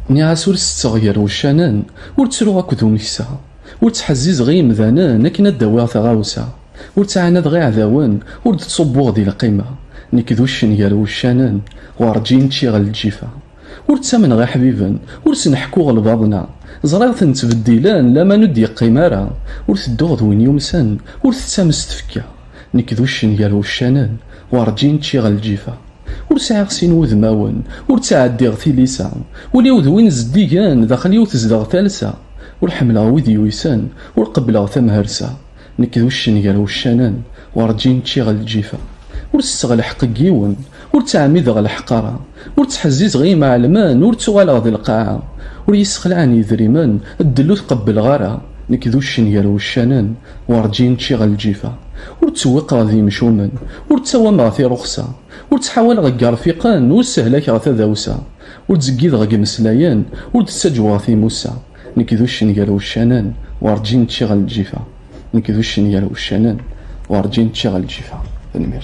نيعاس ور ستغير وشانان ور تسرو اكد ونكسا ور تحزيز غي مذانان اكنا داويغ تغاوسا ور تعاند غي عذاون ور تصبوغ دي القيمة نكذو الشنيال وشانان ورجين تشي غا الجيفة ور تسامن غي حبيبا ور سنحكو غا لبعضنا زريغ تنتبديلان لا ما ندي قيمارا ور تدوغ دوين يومسان ور تتسامس تفكا نكذو الشنيال وشانان ورجين تشي غا الجيفة ور سعيغ سين وذماون ور تعديغ تيليسا ولي وذوين زديقان داخل يو تزدغ ثالثا ور حملغ ويد يويسان ور قبلغ ثمهرسا نكذو الشنيال وشانان ورجين تشي غا الجيفة ور تستغل حق كيون ور تعميد غا الحقارة ور تحزيز غي معلمان ور تغالغ دي القاعة ور يسخلعني ذريمان الدلو تقبل غارة نكذو الشنيال وشانان ورجين تشي غا الجيفة ور تسوق غادي مشومن ور تسوام في رخصة ور تحاول غا رفيقان ور سهلاك غا تذاوسا ور تزكيد غا مسلايان ور تسجوا في موسى نكذو الشنيال وشانان ورجين تشي غا الجيفة نكذو الشنيال وشانان ورجين تشي غا الجيفة. تنمير